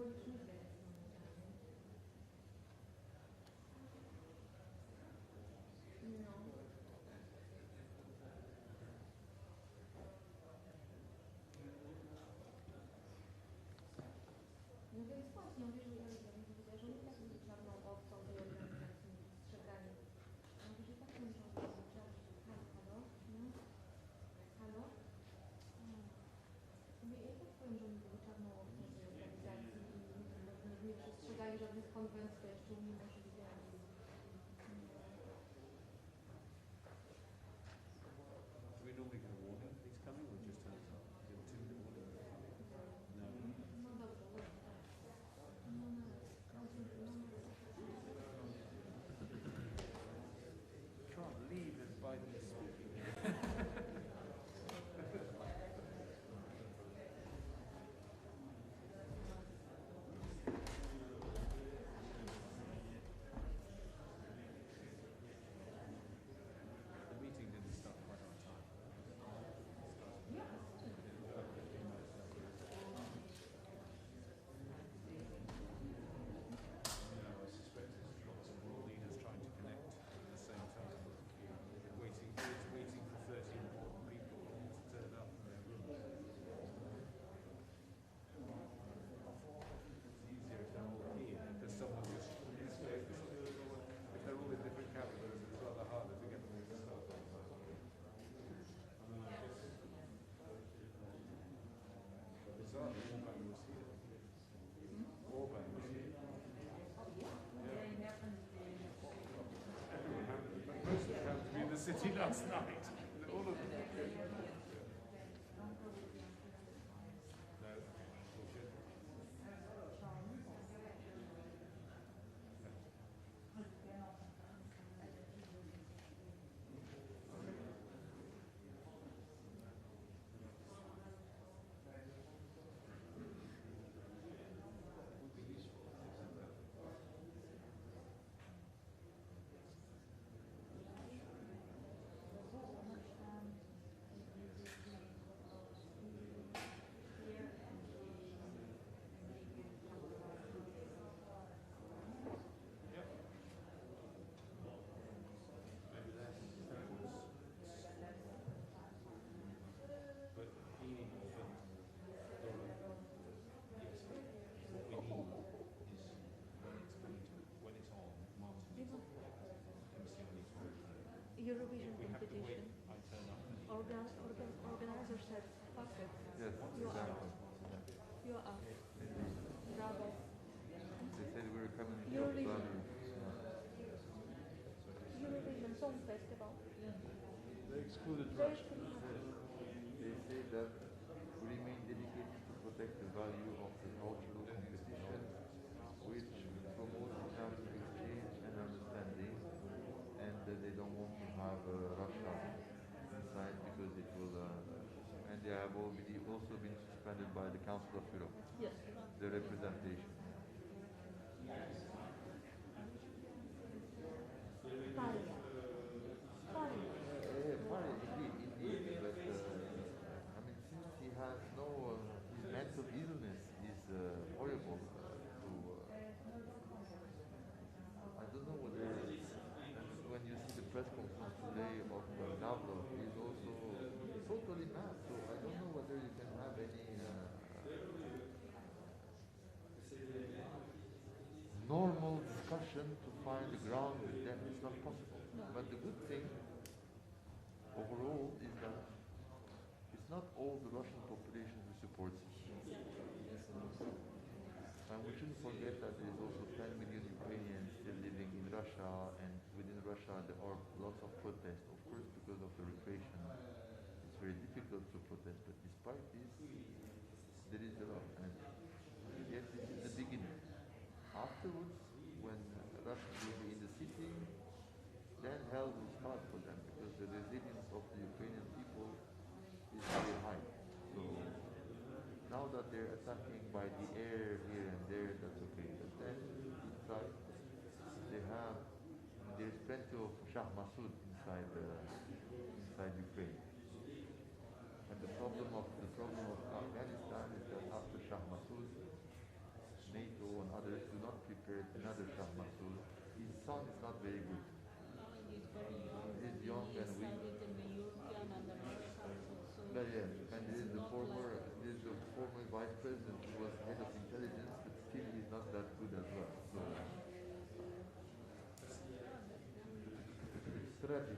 No więc właśnie, on wyżej powiedział, że oni tak byli czarną owcą tej organizacji strzegani. No że tak nie muszą być czarni. Halo? No? Halo? Ja tak powiem, że oni byli czarną owcą tej organizacji i nie przestrzegali żadnych konwencji, to jeszcze uniemożliwiali. Do we normally get a warning that he's coming, or just turns up? Give 2 minute warning? No. No dobrze, dobrze. Can't leave as Biden is speaking. The meeting didn't start quite on time. I suspect there's lots of world leaders trying to connect at the same time. Waiting for 30 important people to turn up in their rooms. It's easier if they're all here, because someone just if they're all in different capitals, it's rather harder to get them all to start. Bizarre, Orban was here. Orban was here. Everyone happened, but most of them happened to be in the city last night. All of them. No, bullshit. Would be useful. Maybe that was, but he needs more funds. Yes, what we need is when it's on, Martin needs to MC needs to Eurovision we have to wait, competition. I turn up and Organizer said, fuck it. Yes, You are exactly. out. You are out. Bravo. They said we were coming to Eurovision. Australia. Eurovision Song Festival. They excluded Russia. They say that we remain dedicated to protect the value of the cultural competition, which promotes economic exchange and understanding, and they don't want to have Russia inside because it will, and they have already also been suspended by the Council of Europe, Yes. the representation. Fire. Fire. Fine, indeed, but I mean, since he has no, his mental illness is horrible I don't know whether, when you see the press conference today of Lavrov, he's also totally mad, so I don't know whether you can have any normal discussion to find the ground with them. It's not possible. But the good thing overall is that it's not all the Russian population who supports it. And we shouldn't forget that there is also 10 million Ukrainians still living in Russia, and within Russia there are lots of protests. Of course, because of the repression, it's very difficult to protest, but despite this, there is a lot. And yet this is the beginning. Afterwards, when Russia will be in the city, then hell will start for them, because the resilience of the Ukrainian people is very high. So now that they're attacking by the air here and there, that's okay. But then inside, there's plenty of Shah Massoud inside Ukraine. And the problem of Afghanistan is that after Shah Massoud, NATO not prepared. Another Shah Massoud. His son is not very good. He's very young. He's young He and weak. studied in the European and Americans also. But yeah, and this is the Not former, like- this is the former vice president who was head of intelligence, but still he's not that good as well. So it's tragic.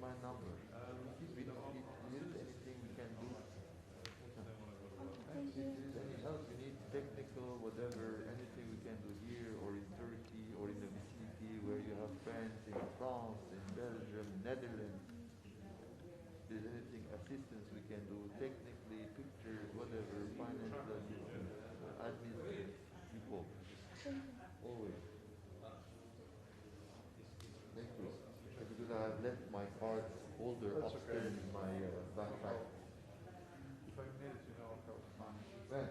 My number. If there is anything we can do, if there is any help we need, technical, whatever, anything we can do here or in Turkey or in the vicinity where you have friends in France, in Belgium, Netherlands, if there's anything assistance we can do, technically, pictures, whatever, financial assistance, administrative support. Always. Thank you. Because I have left my cards folder upstairs in my backpack. If I needed to know, I'll go to mine. When?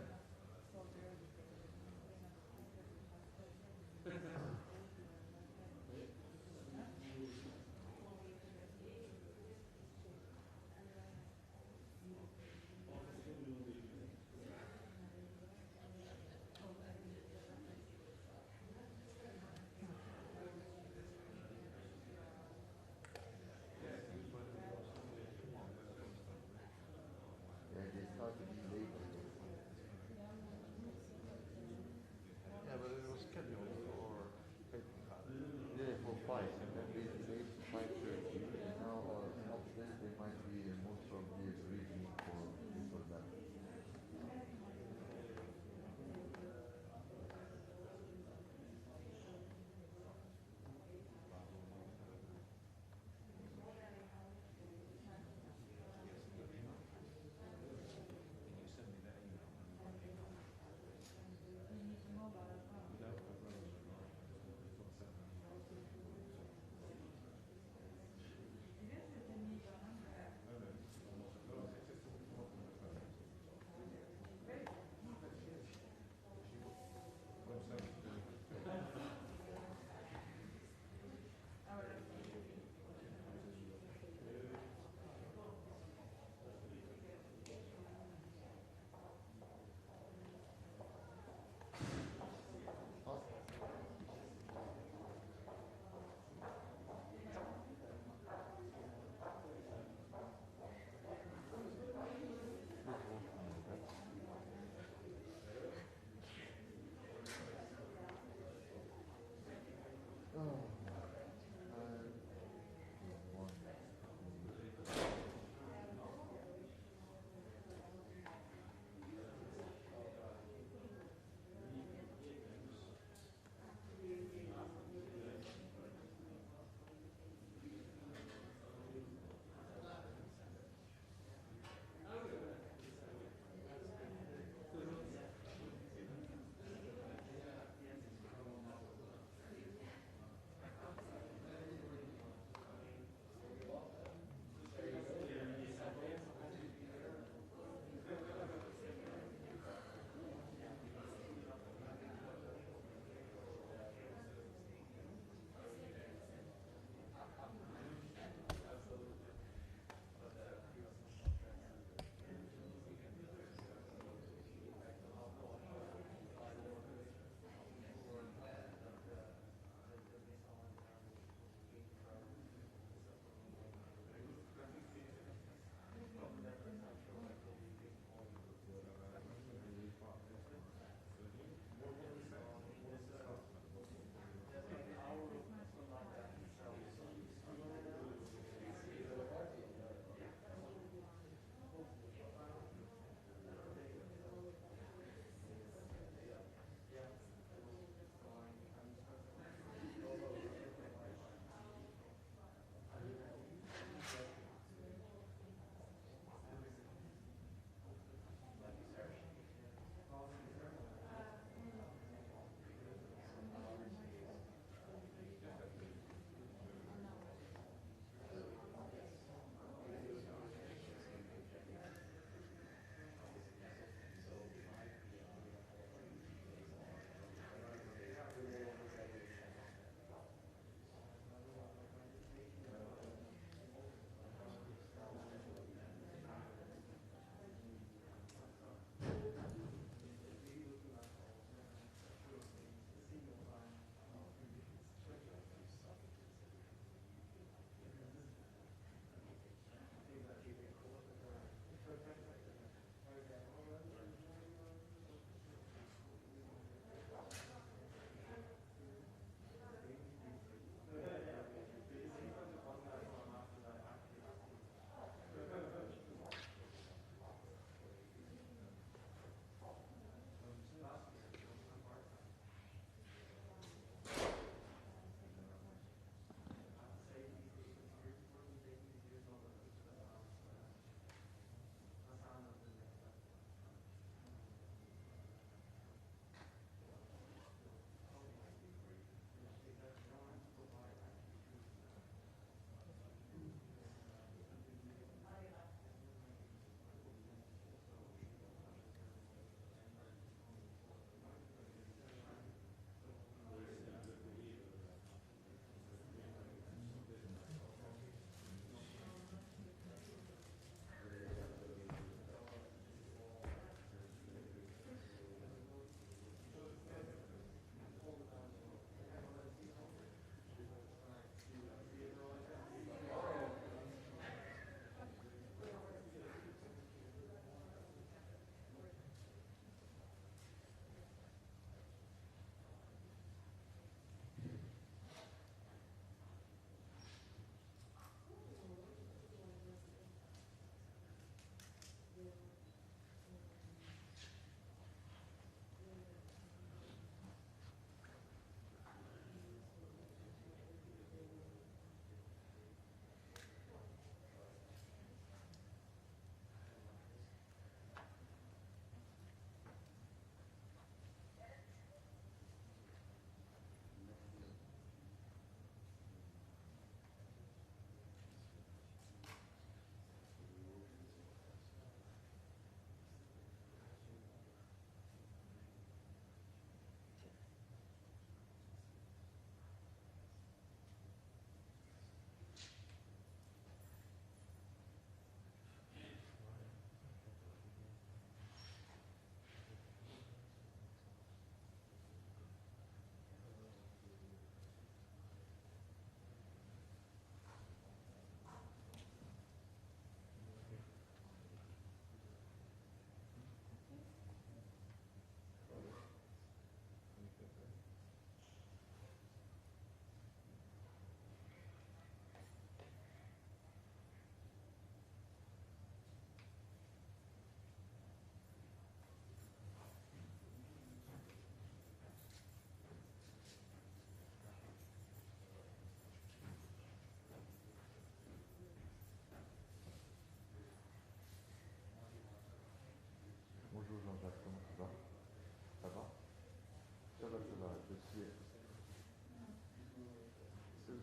souci.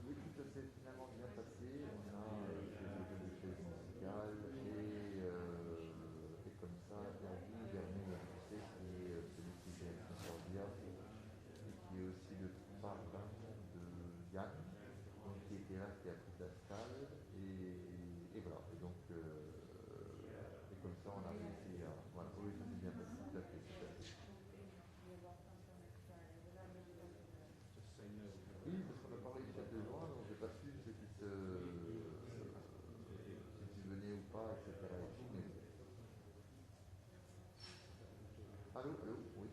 Oui, ça s'est finalement bien passé. On a fait des chaises musicales et comme ça, Hervé Vernet, tu sais, qui est celui qui gère Concordia et qui est aussi le parrain de Yann, donc qui était là, qui a pris la salle et voilà. Et donc, et comme ça, on a réussi à. Voilà, oui, ça s'est bien passé, tout à fait, tout à fait. Just say no. Oui, parce qu'on n'a pas réussi à te joindre, donc j'ai pas su si tu venais ou pas, etc. Et tout, mais... Allô, allô, oui,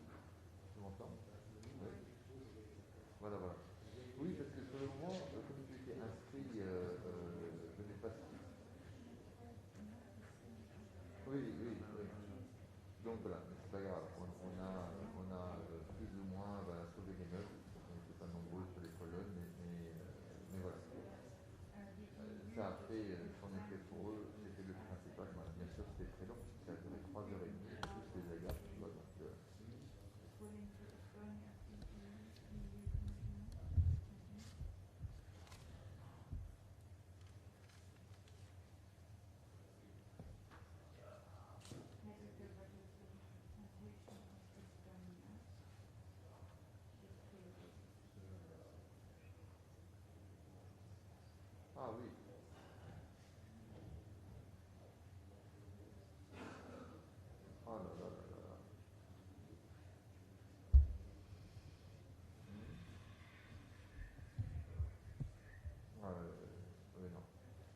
tu m'entends? Oui. Voilà, voilà. Oui, parce que pour le moment, comme tu étais inscrit, je n'ai pas su. Oui, oui, oui. Donc voilà, mais c'est pas grave. On a plus ou moins sauvé les meubles. On n'était pas nombreux sur les colonnes, mais voilà. Ça a fait son effet pour eux, c'était le principal. Voilà, bien sûr, c'était très long, ça a duré 3h30, plus les agapes, tu vois, donc... Ah oui. Ah là là là là. Oui, non.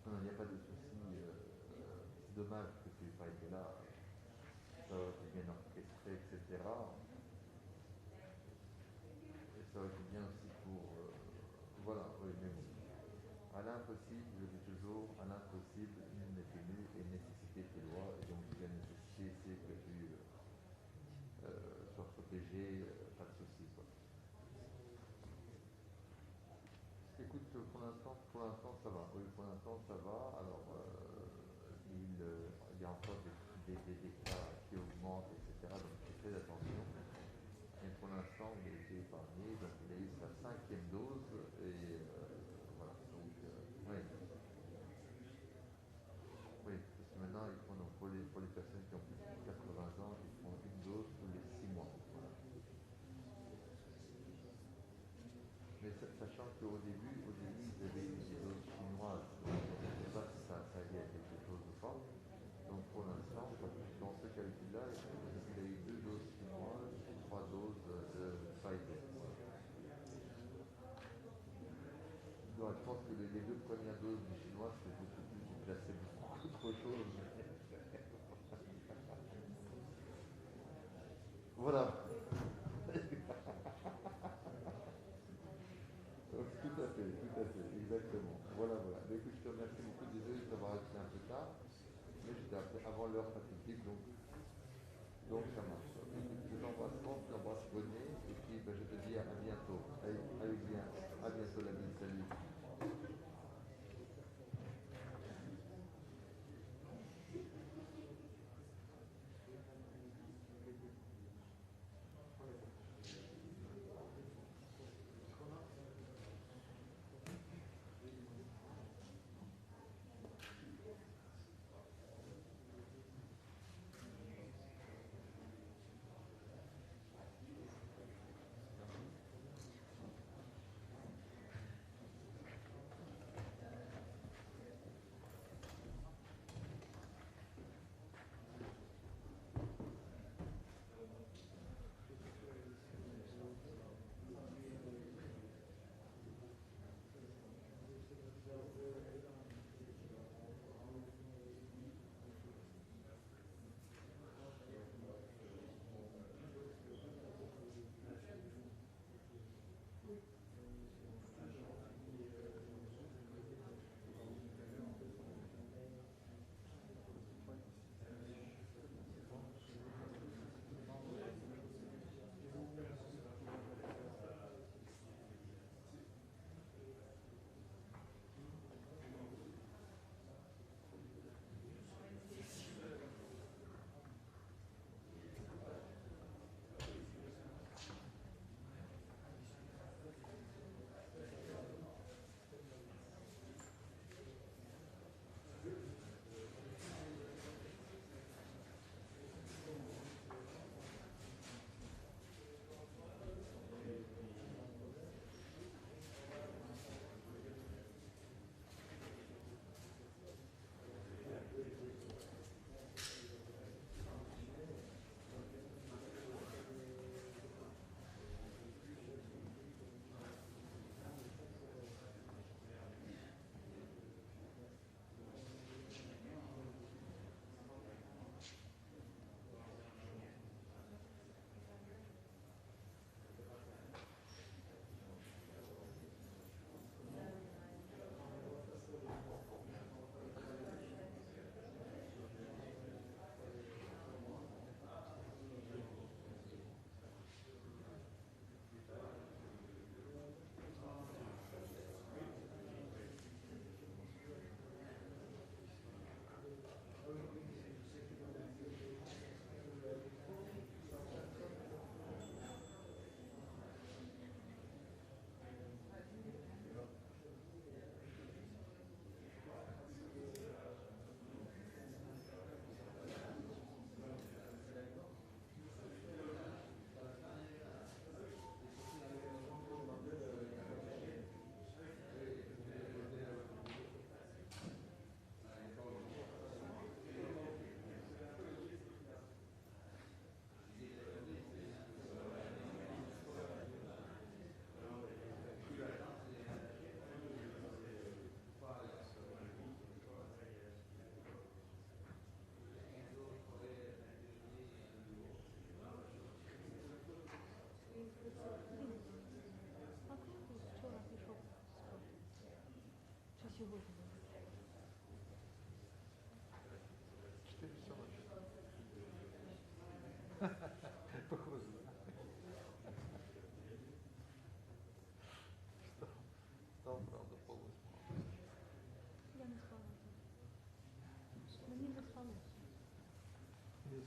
Non, il n'y a pas de souci. C'est dommage que tu n'aies pas été là. Ça aurait été bien orchestré, etc. Et ça aurait été bien aussi pour... voilà, oui, mais bon. À l'impossible, je dis toujours, à l'impossible, nul n'est tenu et nécessité fait loi. Et donc, la nécessité, c'est que tu sois protégé, pas de souci, quoi. Écoute, pour l'instant, ça va. Oui, pour l'instant, ça va. Alors, il y a encore des cas qui augmentent, etc. Donc, je fais attention. Mais pour l'instant, il a été épargné. Donc, il a eu sa 5e dose. Et voilà. Donc, oui. Oui, parce que maintenant, ils font, donc, pour les personnes qui ont plus de 80 ans, ils font une dose tous les 6 mois. Voilà. Mais sachant qu'au début, ils avaient eu des doses chinoises. Donc, je ne sais pas si ça a lié à quelque chose ou pas. Donc pour l'instant, dans ce calcul-là, il a eu 2 doses chinoises et 3 doses de Pfizer. Donc je pense que les 2 premières doses du chinois, c'est beaucoup plus du placebo qu'autre chose. Voilà. Tout à fait, exactement. Voilà, voilà. Mais écoute, je te remercie beaucoup. Désolé de t'avoir appelé un peu tard, mais je t'ai appelé avant l'heure fatidique, donc ça marche. Je t'embrasse fort, je t'embrasse Bonnet, et puis je te dis à bientôt. Allez bien, à bientôt l'ami, salut.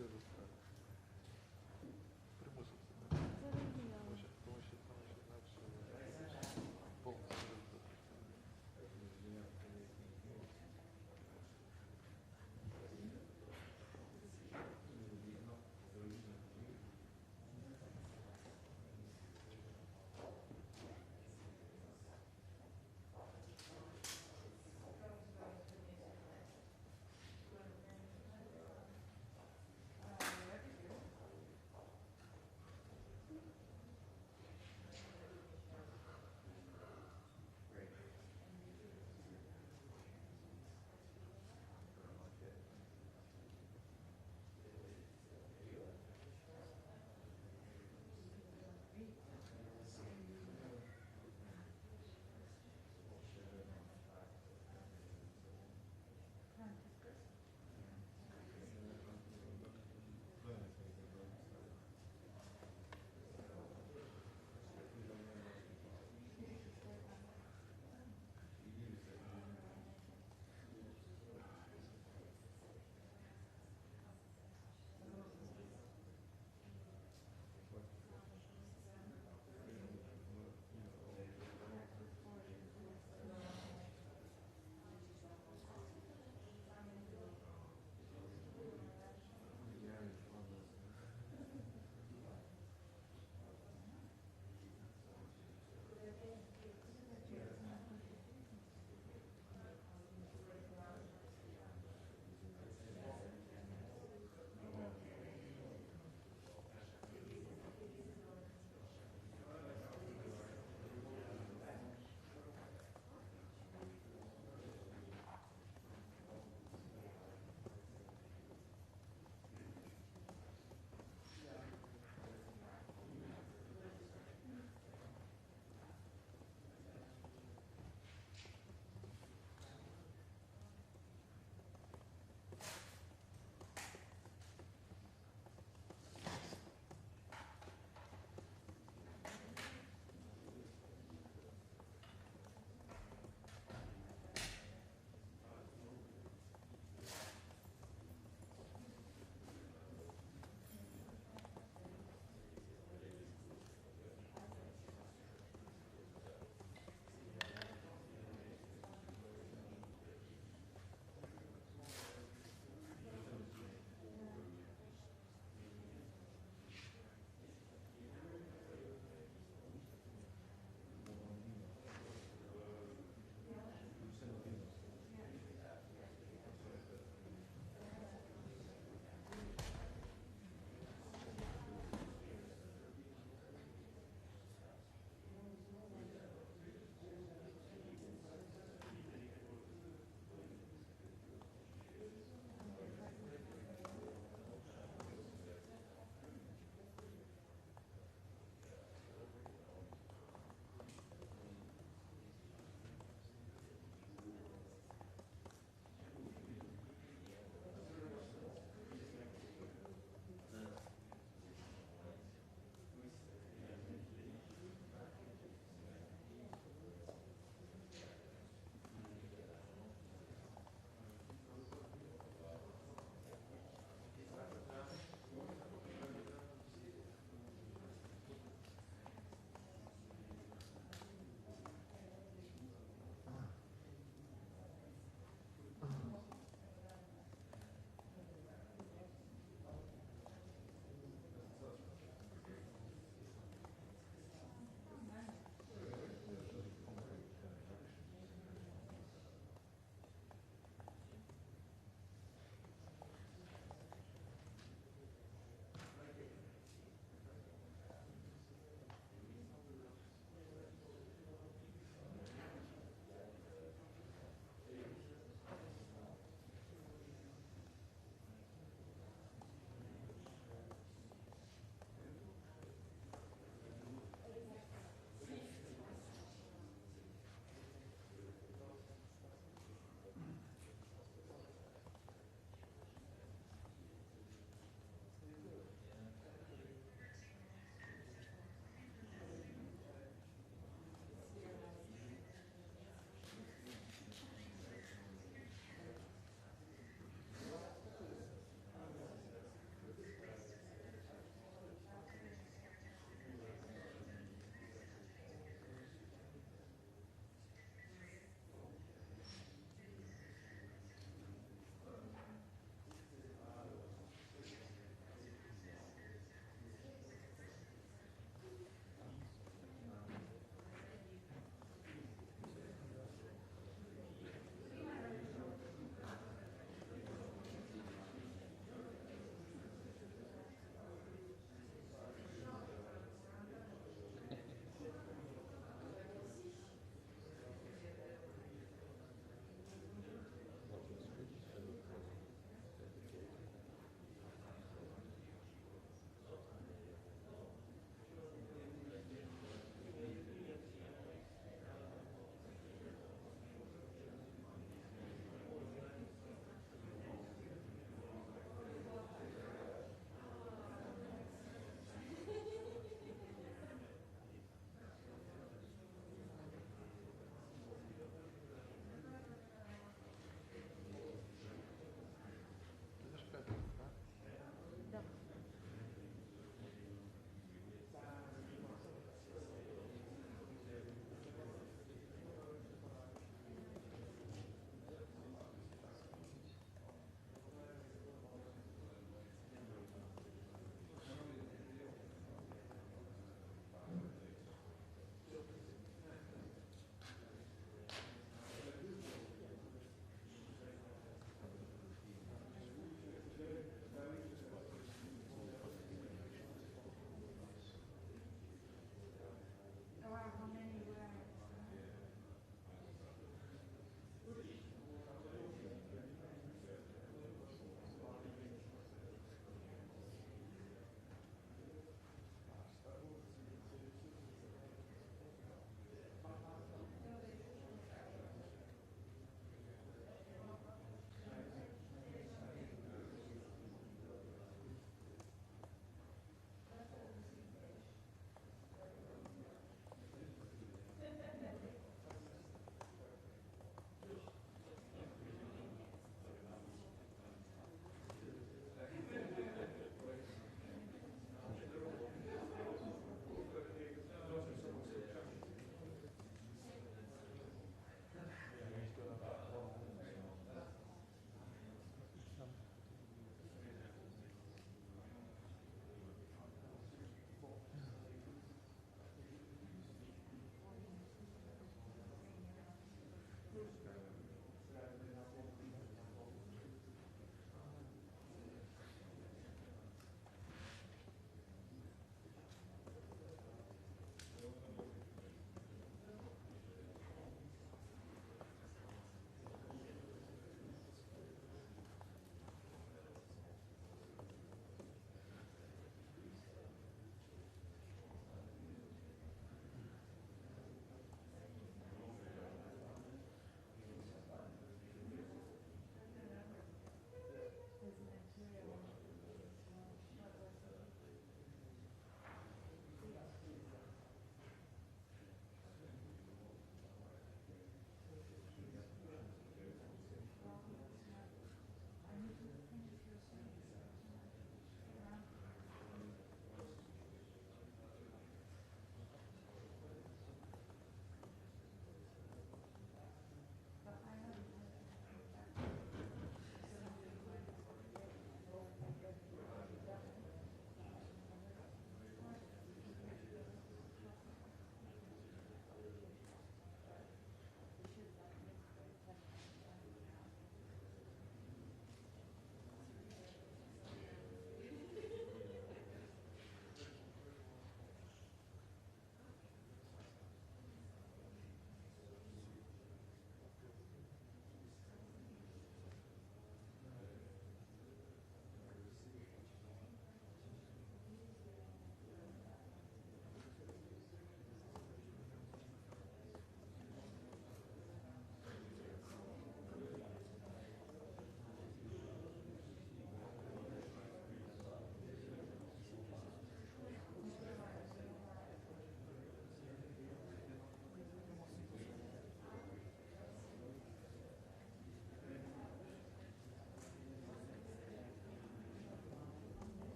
все zostało. Примусом себе. Зрозуміло. Тому що інакше повністю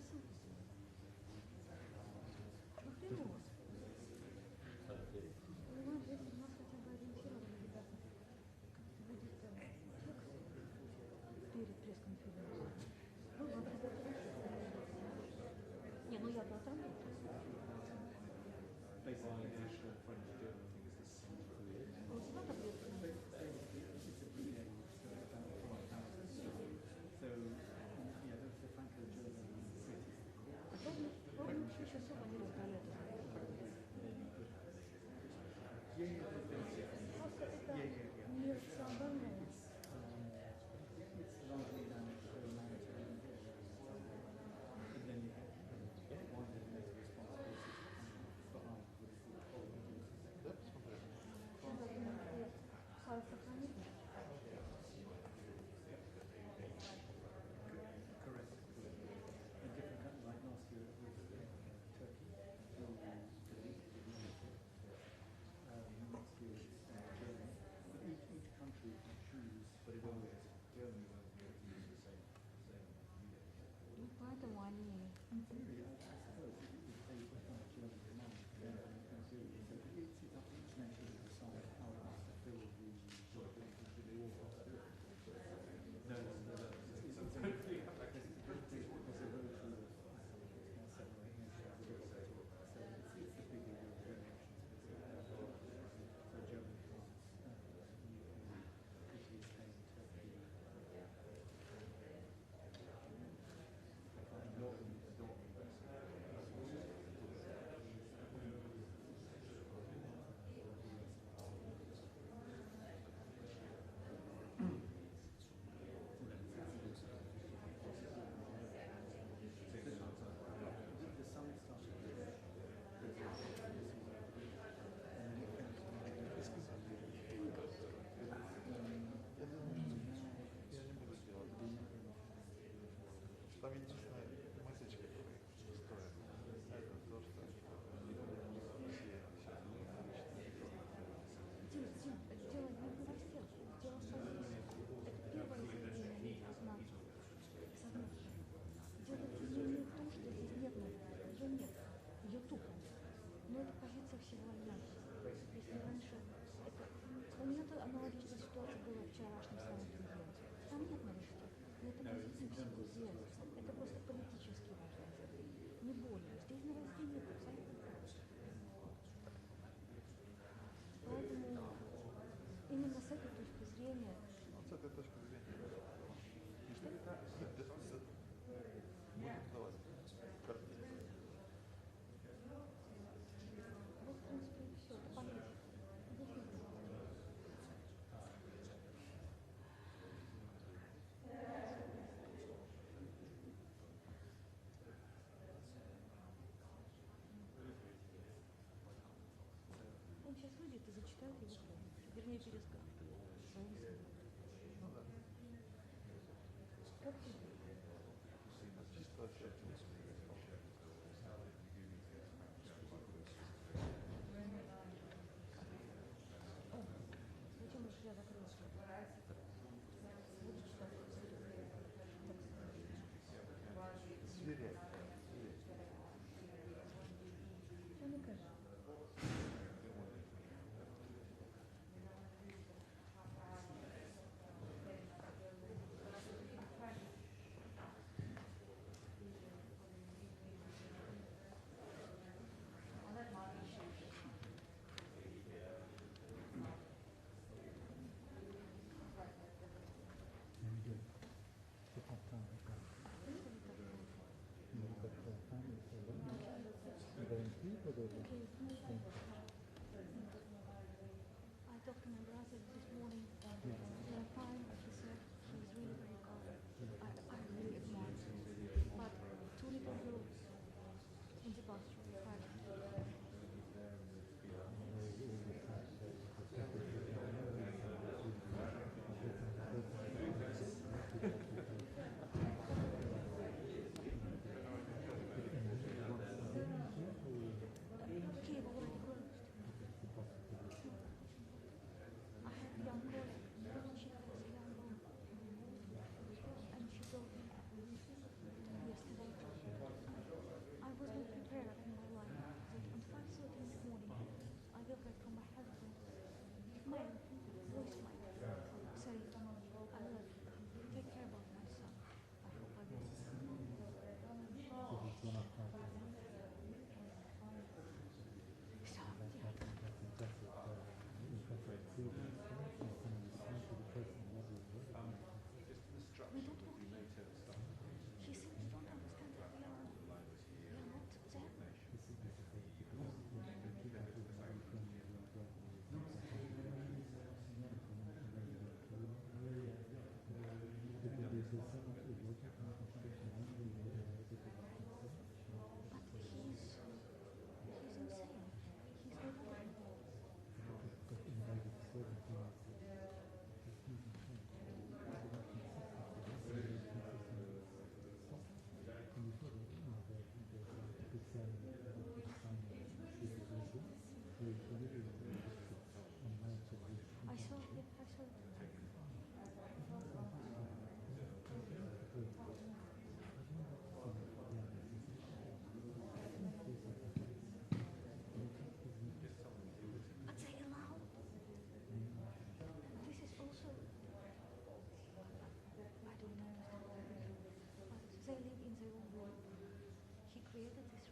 посылку. Напрямую. Понимаешь, если у нас хотя бы ориентированы ребята, будет текст перед пресс-конференцией. Ну, вам приготовить. Не, ну я потом. Basically, national French German thing is the centre of it. У тебя ответственность. Ровно 6 часов они раздали это. Просто это нерациональное. Файл сохранить. Ну, поэтому они... Там единственная мысочка, которая стоит, это то, что все сейчас Дело не в новостях, дело в позиции. Это первое заявление медиазнания. Дело не в том, что здесь нет новости. Ее нет. Ее тупо нет. Но это позиция всего альянса. Если раньше... Это... У меня-то аналогичная ситуация была в вчерашнем самом президенте. Там нет новостей. Но это позиция всего дела. Это просто политический вопрос. Не более. Здесь новостей нет абсолютно. Поэтому именно с этой точки зрения... Вот с этой точки зрения. Будет давать картину. Вот, в принципе, и все. Это полезно. Он сейчас выйдет и зачитает его полностью. Вернее, перескажет. Своим словом. Ну да. Как ты? Чисто общательно. Зачем уж я закрыла? Буду читать. Сверяй. Что мне кажется? I talked to my brother this morning. They are fine, but he said he's really very calm. I really admire him. But two little girls in the bathroom, five. Киев, вроде бы.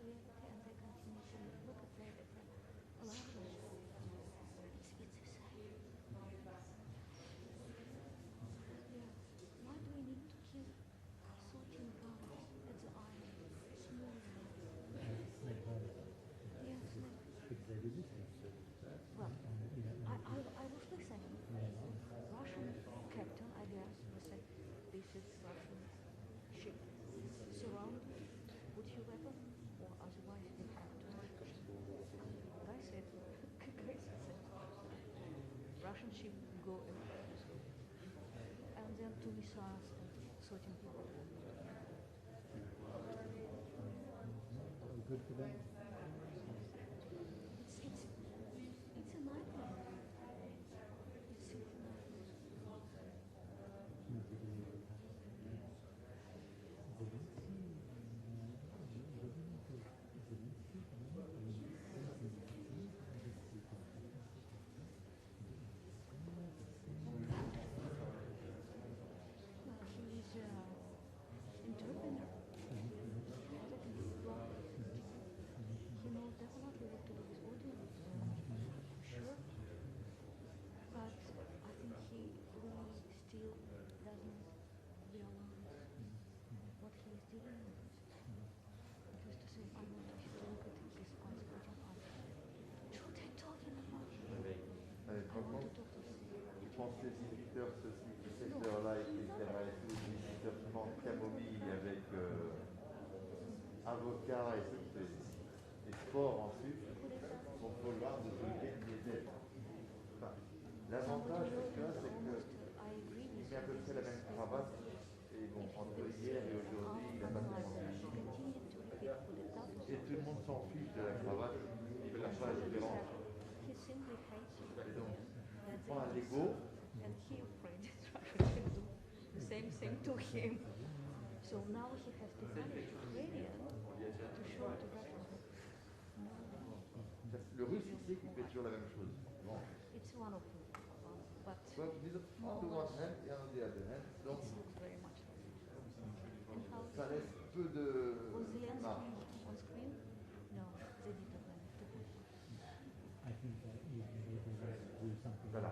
reality and they continue to look at their language. It's the same. Yeah. Why do we need to kill sorting powders at the eye? Small. Yes. Well, I was listening. Russian captain, I guess, was said, this is Russian ship. Surround, put your weapon, or otherwise you have to shoot. Guy said, Russian ship go ahead. And then 2 missiles and 13 people. Good for them. It's a nightmare. It's a nightmare. He is entrepreneur. He knows definitely what to do with audience, sure. But I think he really still doesn't realize what he is dealing with. He used to say, I want to look at this eyes, putting eyes. What are they talking about? Par I want contre, to talk to him. je pense que les visiteurs, ce secteur-là, etc., et tous les visiteurs qui mangent camomille avec avocat et sport en sucre, sont trop loin de tout le diesel. Enfin, l'avantage de ça, c'est qu'il met à peu près la même cravate, et bon, entre hier et aujourd'hui, il n'a pas tellement de. Et tout le monde s'en fiche de la cravate, il ne fait pas la différence. He simply hates you. Et donc, That's il prend un it. Lego, And he afraid that Russia can do the same thing to him. So now he has to punish Ukrainian to show to Russia. No, le russe, il sait qu'il fait toujours la même chose. Bon. it's one of them. But Well, these are on the one hand et on the other hand, donc it's not very much. And how ça laisse peu de was Zelensky marge. on screen? No, they didn't manage to put him. I think even though they might do something Voilà,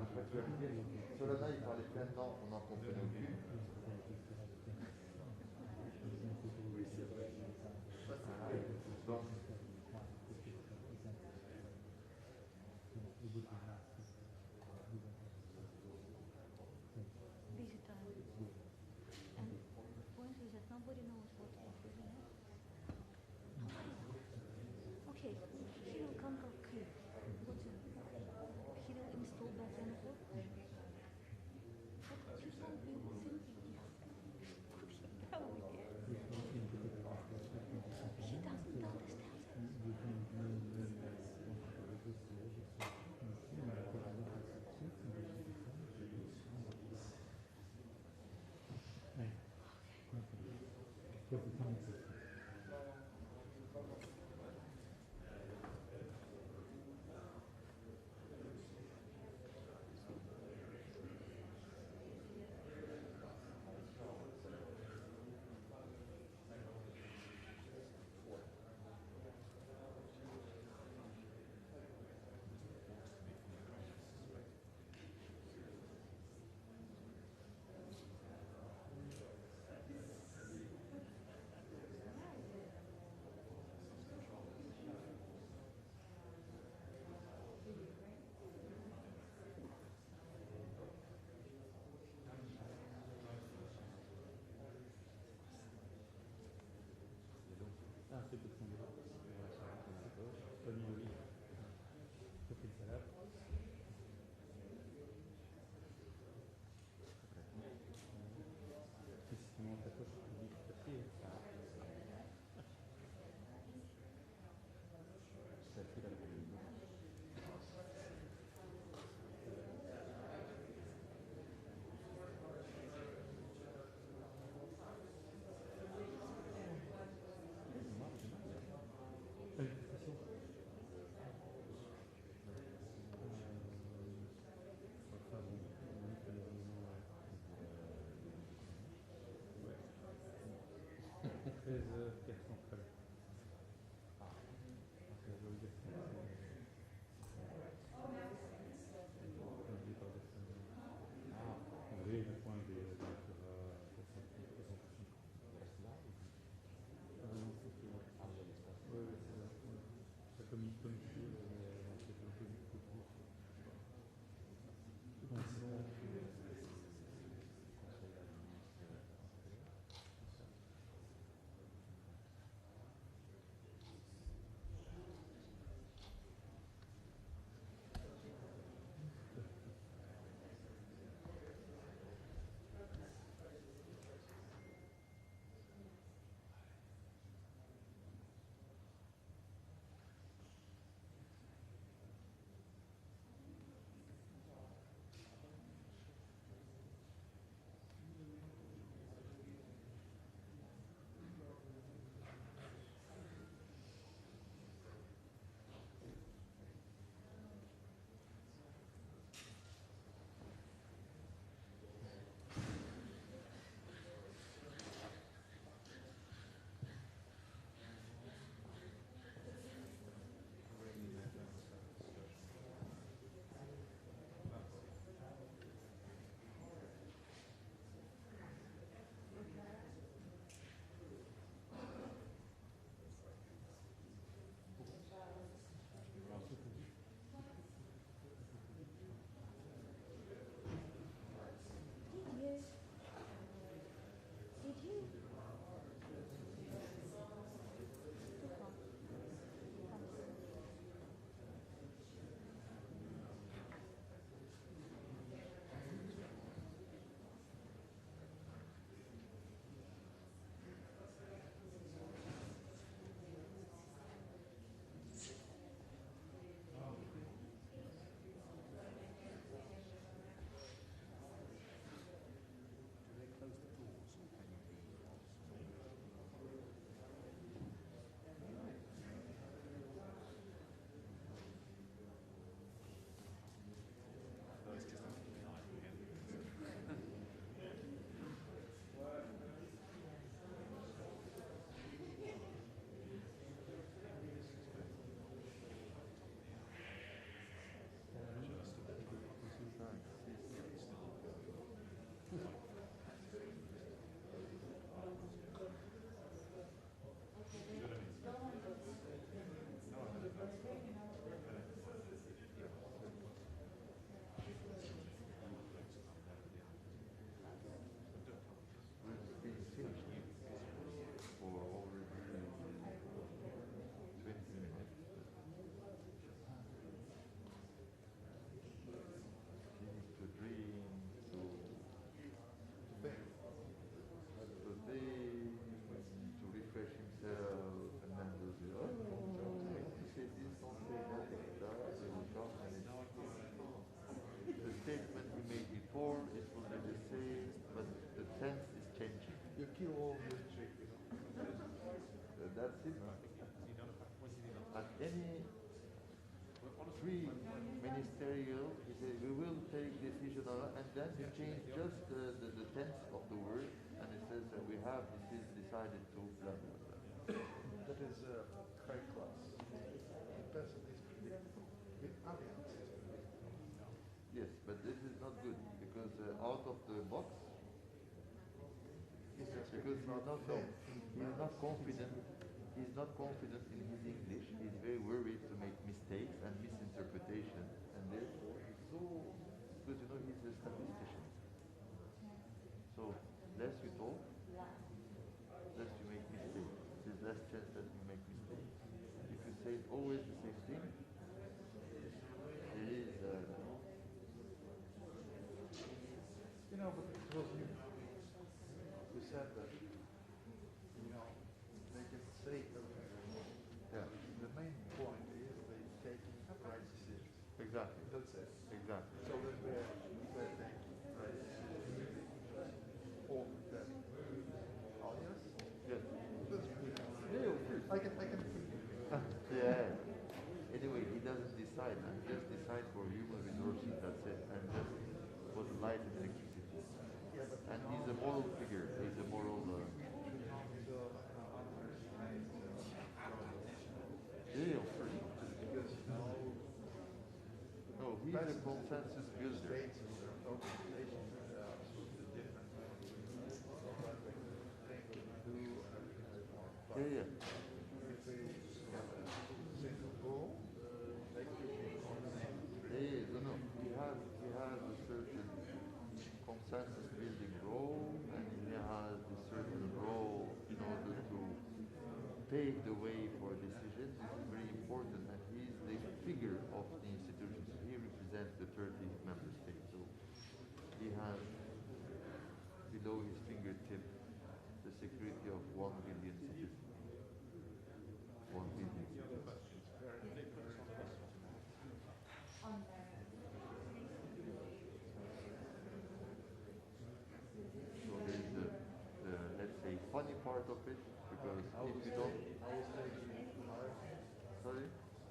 Solana, il parlait pleinement, on en comprenait aucune. Donc, Busy time. And point is that nobody knows what really happened. Okay, he will conquer Kyiv. What's it? He will install Bethlehem. But you told me simply That's it. At any pre-ministerial, he said, we will take decision on it, and then he changed just the tense of the word, and it says that we have this is decided to blah, blah, blah. That is high class. The person is predictable. With alliances. Yes, but this is not good, because out of the box, because he's not confident. He's not confident in his English. He's very worried to make mistakes and misinterpretation, and therefore he's so, because you know he's a statistician. So less you talk, less you make mistakes. There's less chance that you make mistakes. If you say always the same thing, there is. You know, but it was you who said that. You know, they can say everything they want. Yeah. The main point is they taking right decisions. Exactly. That's it. Exactly. So that they're taking right decisions. Or that. Oh yes. Yes. That's good. Yeah. I can think. Yeah. Anyway, he doesn't decide. He just decide for human resources. That's it. And just for the light and electricity. Yeah, but And he's a moral figure. He's a moral. Yeah, of course. Because No, he's a consensus builder. states and their organizations are absolutely different. So what they think they do and everything is more. Yeah, yeah. If they have a single goal, consensus building role, and he has a certain role in order to pave the way for decisions. This is very important, and he is the figure of the institution. So he represents the 30 member states. So he has below his fingertip the security of 1 billion citizens. 1 billion citizens. So there's the let's say funny part of it, because if you don't, sorry?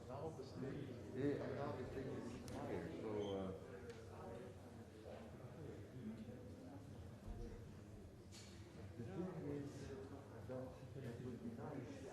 Now the stage. Yeah, now the thing is expired. So the thing is that it would be nice if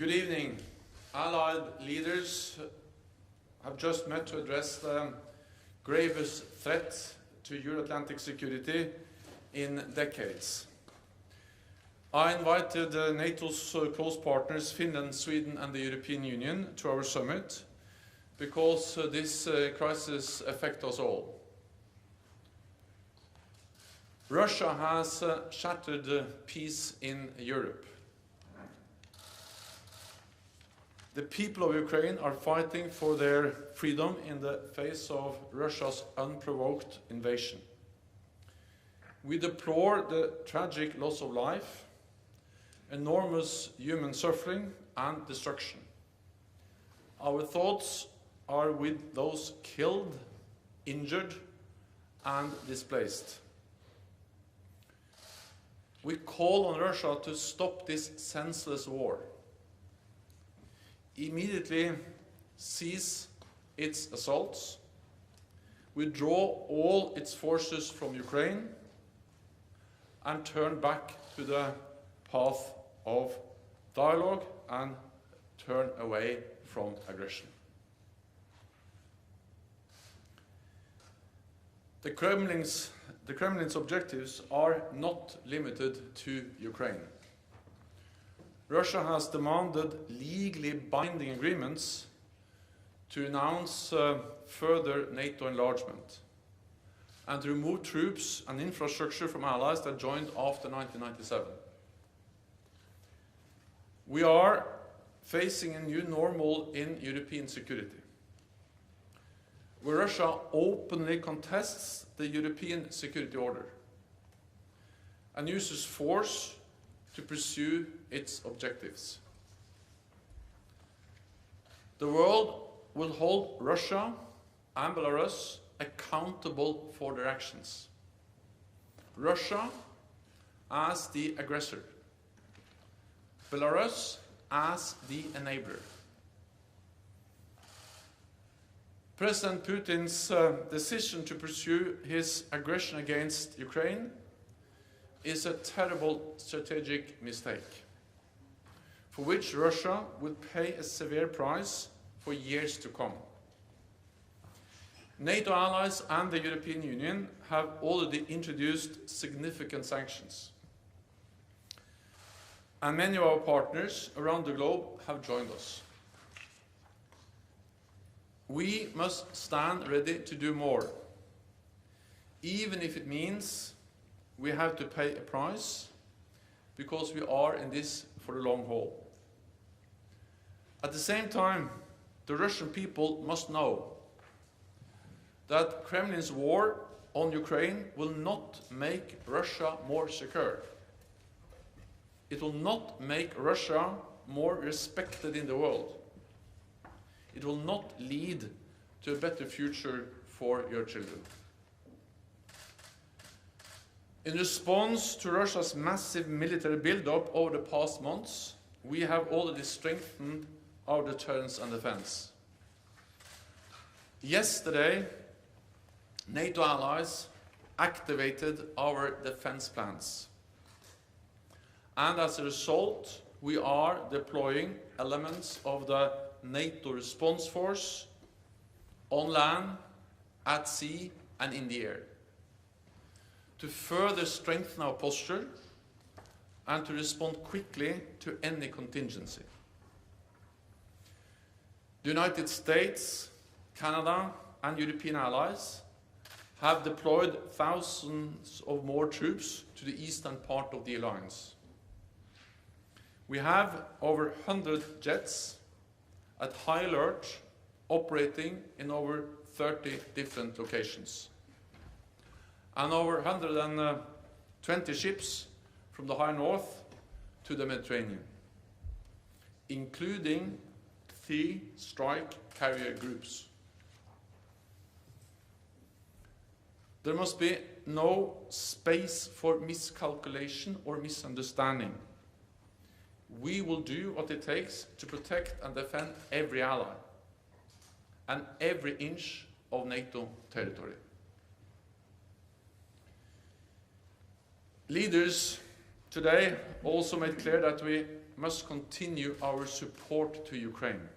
Good evening. Allied leaders have just met to address the gravest threat to Euro-Atlantic security in decades. I invited NATO's close partners, Finland, Sweden and the European Union, to our summit because this crisis affects us all. Russia has shattered peace in Europe. The people of Ukraine are fighting for their freedom in the face of Russia's unprovoked invasion. We deplore the tragic loss of life, enormous human suffering and destruction. Our thoughts are with those killed, injured and displaced. We call on Russia to stop this senseless war. Immediately cease its assaults, withdraw all its forces from Ukraine, and turn back to the path of dialogue and turn away from aggression. The Kremlin's objectives are not limited to Ukraine. Russia has demanded legally binding agreements to announce further NATO enlargement. and to remove troops and infrastructure from allies that joined after 1997. We are facing a new normal in European security, where Russia openly contests the European security order and uses force to pursue its objectives. The world will hold Russia and Belarus accountable for their actions. Russia as the aggressor, Belarus as the enabler. President Putin's decision to pursue his aggression against Ukraine is a terrible strategic mistake, for which Russia will pay a severe price for years to come. NATO allies and the European Union have already introduced significant sanctions, and many of our partners around the globe have joined us. We must stand ready to do more, even if it means we have to pay a price, because we are in this for the long haul. At the same time, the Russian people must know that Kremlin's war on Ukraine will not make Russia more secure. It will not make Russia more respected in the world. It will not lead to a better future for your children. In response to Russia's massive military build-up over the past months, we have already strengthened our deterrence and defense. Yesterday, NATO allies activated our defense plans. And as a result, we are deploying elements of the NATO response force on land, at sea, and in the air, to further strengthen our posture and to respond quickly to any contingency. The United States, Canada, and European allies have deployed thousands of more troops to the eastern part of the alliance. We have over 100 jets at high alert, operating in over 30 different locations, and over 120 ships from the high north to the Mediterranean, including 3 strike carrier groups. There must be no space for miscalculation or misunderstanding. We will do what it takes to protect and defend every ally and every inch of NATO territory. Leaders today also made clear that we must continue our support to Ukraine.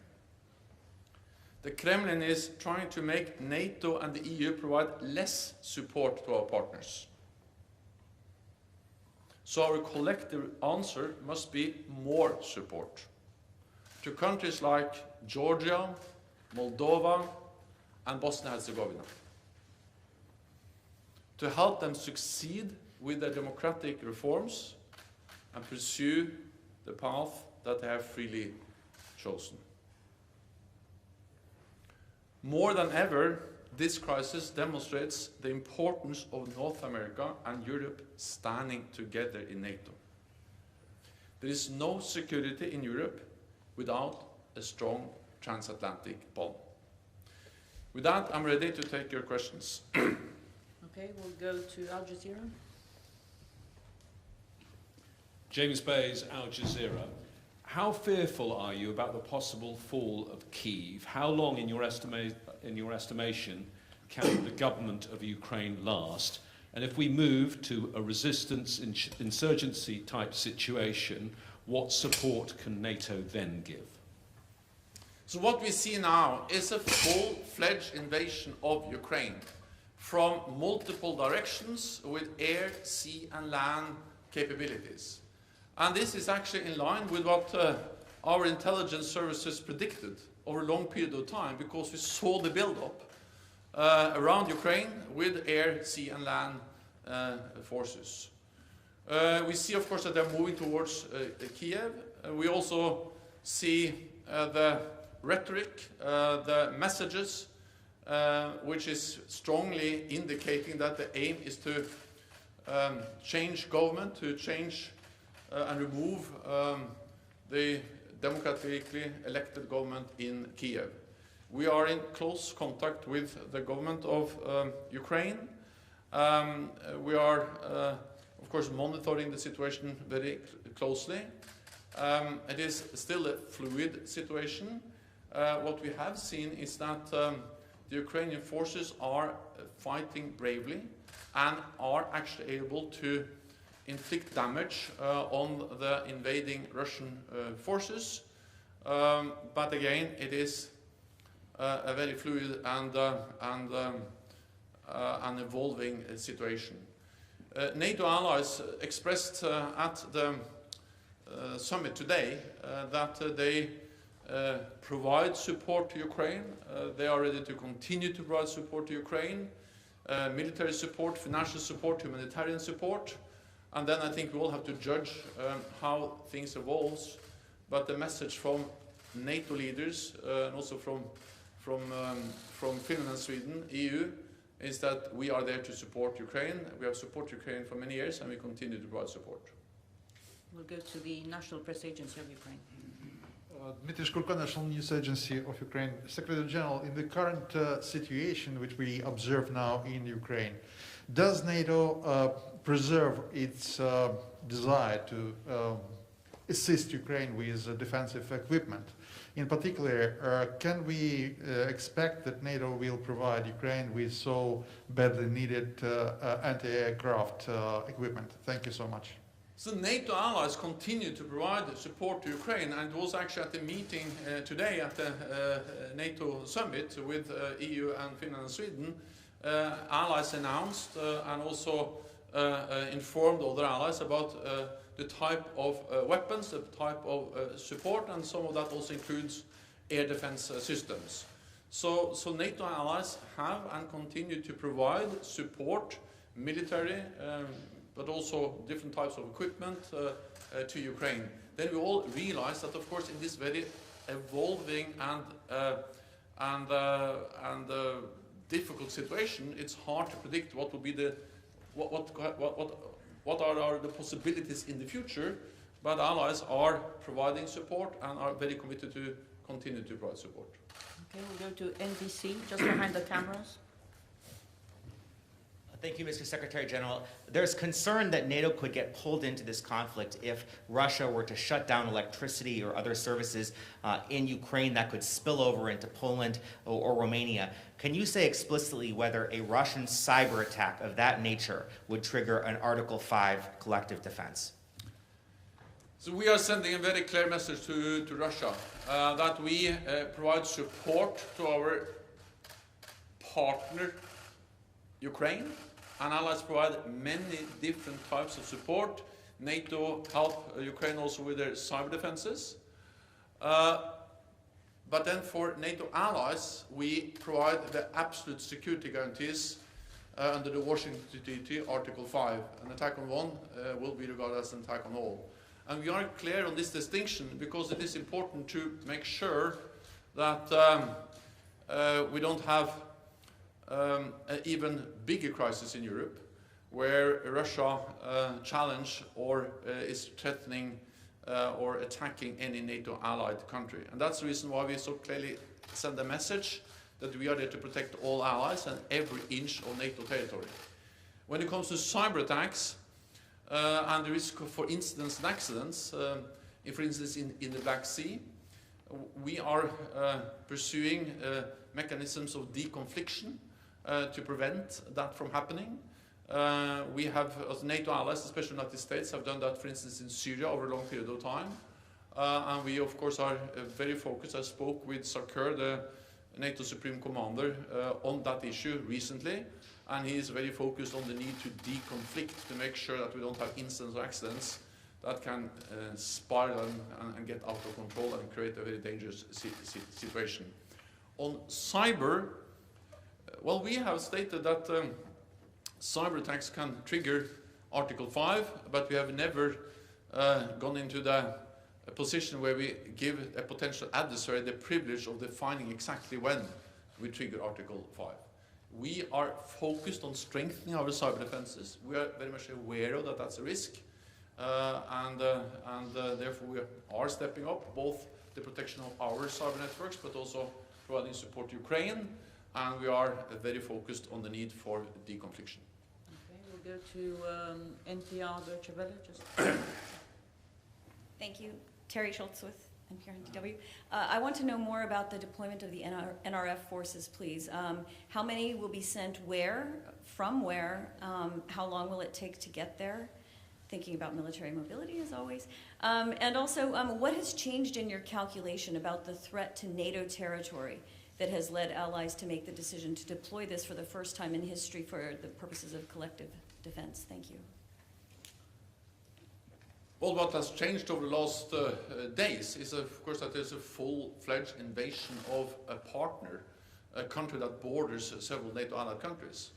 The Kremlin is trying to make NATO and the EU provide less support to our partners. So our collective answer must be more support to countries like Georgia, Moldova, and Bosnia-Herzegovina, to help them succeed with their democratic reforms and pursue the path that they have freely chosen. More than ever, this crisis demonstrates the importance of North America and Europe standing together in NATO. There is no security in Europe without a strong transatlantic bond. With that, I'm ready to take your questions. Okay, we'll go to Al Jazeera. James Bayes, Al Jazeera. How fearful are you about the possible fall of Kyiv? How long, in your estimation, can the government of Ukraine last? And if we move to a resistance insurgency type situation, what support can NATO then give? So what we see now is a full-fledged invasion of Ukraine from multiple directions with air, sea, and land capabilities. And this is actually in line with what our intelligence services predicted over a long period of time, because we saw the build-up around Ukraine with air, sea and land forces. We see, of course, that they're moving towards Kiev. We also see the rhetoric, the messages, which is strongly indicating that the aim is to change government, to change and remove the democratically elected government in Kiev. We are in close contact with the government of Ukraine. We are, of course, monitoring the situation very closely. It is still a fluid situation. What we have seen is that the Ukrainian forces are fighting bravely and are actually able to inflict damage on the invading Russian forces. But again, it is a very fluid and an evolving situation. NATO allies expressed at the summit today that they provide support to Ukraine. They are ready to continue to provide support to Ukraine, military support, financial support, humanitarian support. And then I think we all have to judge how things evolve. But the message from NATO leaders and also from Finland and Sweden, EU, is that we are there to support Ukraine. We have supported Ukraine for many years and we continue to provide support. We'll go to the National Press Agency of Ukraine. Dmitry Shkurko, National News Agency of Ukraine. Secretary-General, in the current situation which we observe now in Ukraine, does NATO preserve its desire to assist Ukraine with defensive equipment? In particular, can we expect that NATO will provide Ukraine with so badly needed anti-aircraft equipment? Thank you so much. So NATO allies continue to provide support to Ukraine, and it was actually at the meeting today at the NATO summit with EU and Finland and Sweden. Allies announced and also informed other allies about the type of weapons, the type of support, and some of that also includes air defense systems. So NATO allies have and continue to provide support, military, but also different types of equipment to Ukraine. Then we all realize that, of course, in this very evolving and difficult situation, it's hard to predict what will be the what are the possibilities in the future. But allies are providing support and are very committed to continue to provide support. Okay, we'll go to NBC, just behind the cameras. Thank you, Mr. Secretary-General. There's concern that NATO could get pulled into this conflict if Russia were to shut down electricity or other services in Ukraine that could spill over into Poland or Romania. Can you say explicitly whether a Russian cyber attack of that nature would trigger an Article 5 collective defense? So we are sending a very clear message to Russia that we provide support to our partner Ukraine, and allies provide many different types of support. NATO help Ukraine also with their cyber defenses. But then for NATO allies, we provide the absolute security guarantees under the Washington Treaty, Article 5. An attack on one will be regarded as an attack on all. And we are clear on this distinction because it is important to make sure that we don't have an even bigger crisis in Europe, where Russia challenge or is threatening or attacking any NATO allied country. And that's the reason why we so clearly send a message that we are there to protect all allies and every inch of NATO territory. When it comes to cyber attacks and the risk for incidents and accidents, for instance in the Black Sea, we are pursuing mechanisms of deconfliction to prevent that from happening. We have, as NATO allies, especially the United States, have done that, for instance, in Syria over a long period of time. And we, of course, are very focused. I spoke with Sarkar, the NATO Supreme Commander, on that issue recently. And he is very focused on the need to deconflict, to make sure that we don't have incidents or accidents that can spiral and get out of control and create a very dangerous situation. On cyber, Well, we have stated that cyber attacks can trigger Article 5, but we have never gone into the position where we give a potential adversary the privilege of defining exactly when we trigger Article 5. We are focused on strengthening our cyber defenses. We are very much aware of that that's a risk, and therefore we are stepping up both the protection of our cyber networks, but also providing support to Ukraine, and we are very focused on the need for deconfliction. Okay, we'll go to NPR Berkshire. Just Thank you. Terry Schultz with NPR and DW. I want to know more about the deployment of the NRF forces, please. How many will be sent where, from where? How long will it take to get there? Thinking about military mobility, as always. And also, what has changed in your calculation about the threat to NATO territory that has led allies to make the decision to deploy this for the first time in history for the purposes of collective defense? Thank you. Well, what has changed over the last days is, of course, that there's a full-fledged invasion of a partner, a country that borders several NATO allied countries.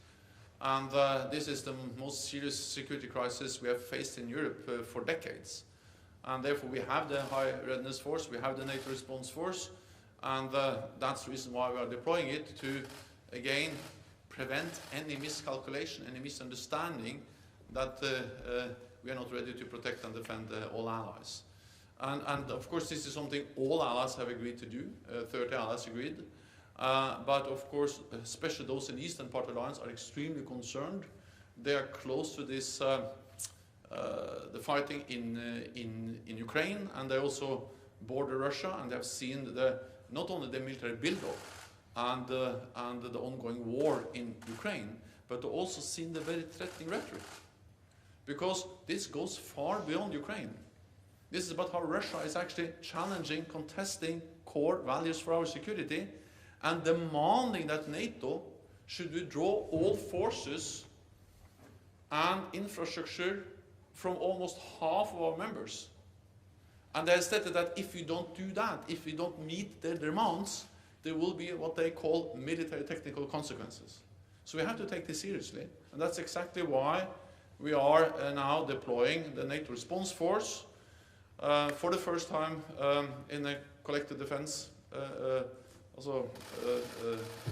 And this is the most serious security crisis we have faced in Europe for decades. And therefore, we have the High Readiness Force, we have the NATO Response Force, and that's the reason why we are deploying it, to, again, prevent any miscalculation, any misunderstanding that we are not ready to protect and defend all allies. And of course, this is something all allies have agreed to do. 30 allies agreed. But of course, especially those in the eastern part of the alliance are extremely concerned. They are close to this, the fighting in Ukraine, and they also border Russia, and they have seen not only the military build-up and the ongoing war in Ukraine, but they also seen the very threatening rhetoric. Because this goes far beyond Ukraine. This is about how Russia is actually challenging, contesting core values for our security, and demanding that NATO should withdraw all forces and infrastructure from almost half of our members. And they have stated that if we don't do that, if we don't meet their demands, there will be what they call military technical consequences. So we have to take this seriously, and that's exactly why we are now deploying the NATO Response Force for the first time in a collective defense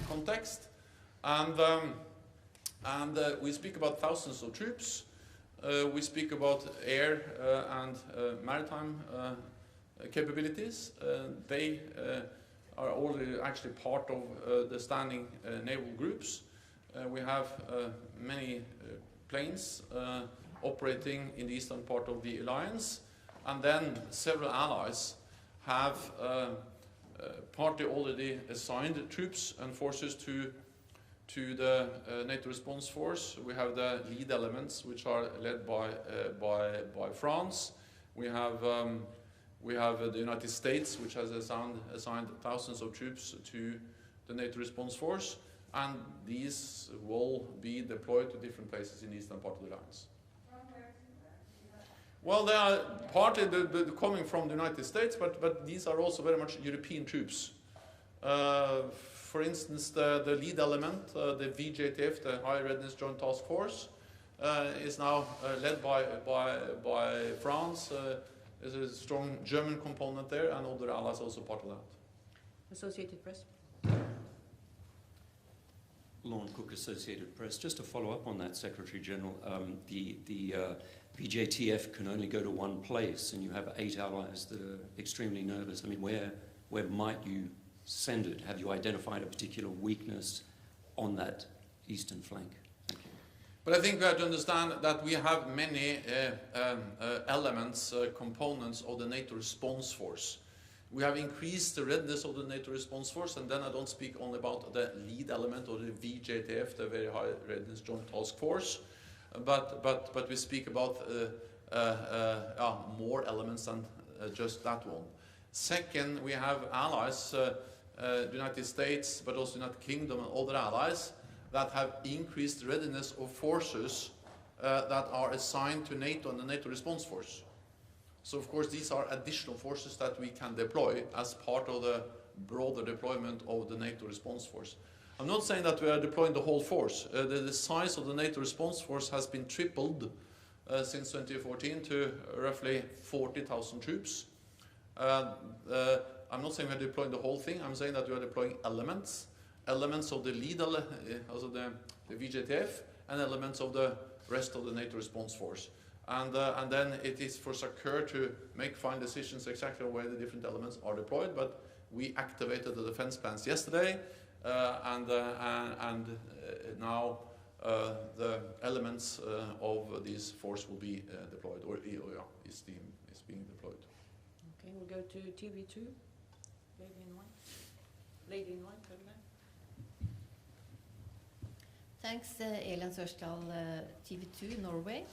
context. And we speak about thousands of troops. We speak about air and maritime capabilities. They are already actually part of the standing naval groups. We have many planes operating in the eastern part of the alliance, and then several allies have partly already assigned troops and forces to the NATO Response Force. We have the lead elements, which are led by France. We have the United States, which has assigned thousands of troops to the NATO Response Force. And these will be deployed to different places in the eastern part of the alliance. Well, they are partly coming from the United States, but these are also very much European troops. For instance, the lead element, the VJTF, the High Readiness Joint Task Force, is now led by France. There's a strong German component there, and other allies also part of that. Associated Press. Lorne Cook, Associated Press. Just to follow up on that, Secretary General, the VJTF can only go to one place, and you have 8 allies that are extremely nervous. I mean, where might you send it? Have you identified a particular weakness on that eastern flank? Thank you. But I think we have to understand that we have many elements, components of the NATO Response Force. We have increased the readiness of the NATO Response Force, and then I don't speak only about the lead element or the VJTF, the Very High Readiness Joint Task Force, but we speak about more elements than just that one. Second, we have allies, the United States, but also United Kingdom and other allies that have increased readiness of forces that are assigned to NATO and the NATO Response Force. So, of course, these are additional forces that we can deploy as part of the broader deployment of the NATO Response Force. I'm not saying that we are deploying the whole force. The size of the NATO response force has been tripled since 2014 to roughly 40,000 troops. I'm not saying we're deploying the whole thing. I'm saying that we are deploying elements of the lead, also the VJTF, and elements of the rest of the NATO response force. And then it is for SACEUR to make fine decisions exactly where the different elements are deployed. But we activated the defense plans yesterday, and now the elements of this force will be deployed, or is being deployed. Okay, we'll go to TV2. Lady in white. Lady in white, over there. Thanks, Elin Sørsdal, TV2 Norway.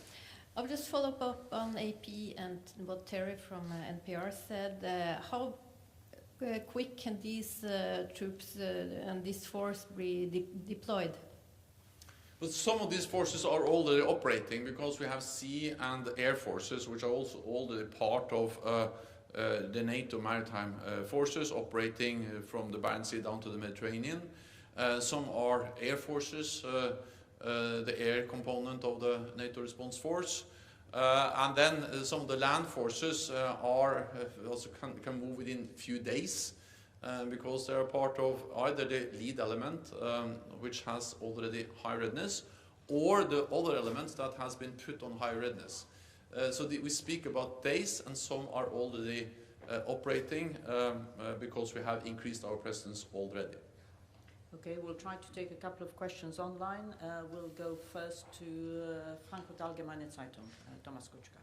I'll just follow up on AP and what Terry from NPR said. How quick can these troops and this force be deployed? But some of these forces are already operating because we have sea and air forces, which are also already part of the NATO maritime forces operating from the Barents Sea down to the Mediterranean. Some are air forces, the air component of the NATO response force. And then some of the land forces also can move within a few days because they are part of either the lead element, which has already high readiness, or the other elements that has been put on high readiness. So we speak about days, and some are already operating because we have increased our presence already. Okay, we'll try to take a couple of questions online. We'll go first to Frankfurt Allgemeine Zeitung, Thomas Kutschka.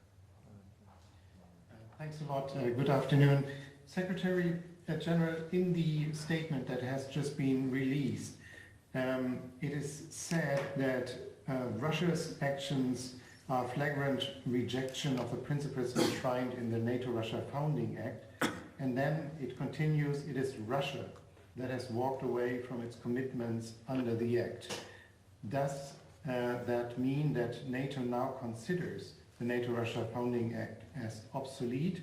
Thanks a lot. Good afternoon. Secretary-General, in the statement that has just been released, it is said that Russia's actions are flagrant rejection of the principles enshrined in the NATO-Russia Founding Act, and then it continues, it is Russia that has walked away from its commitments under the Act. Does that mean that NATO now considers the NATO-Russia Founding Act as obsolete,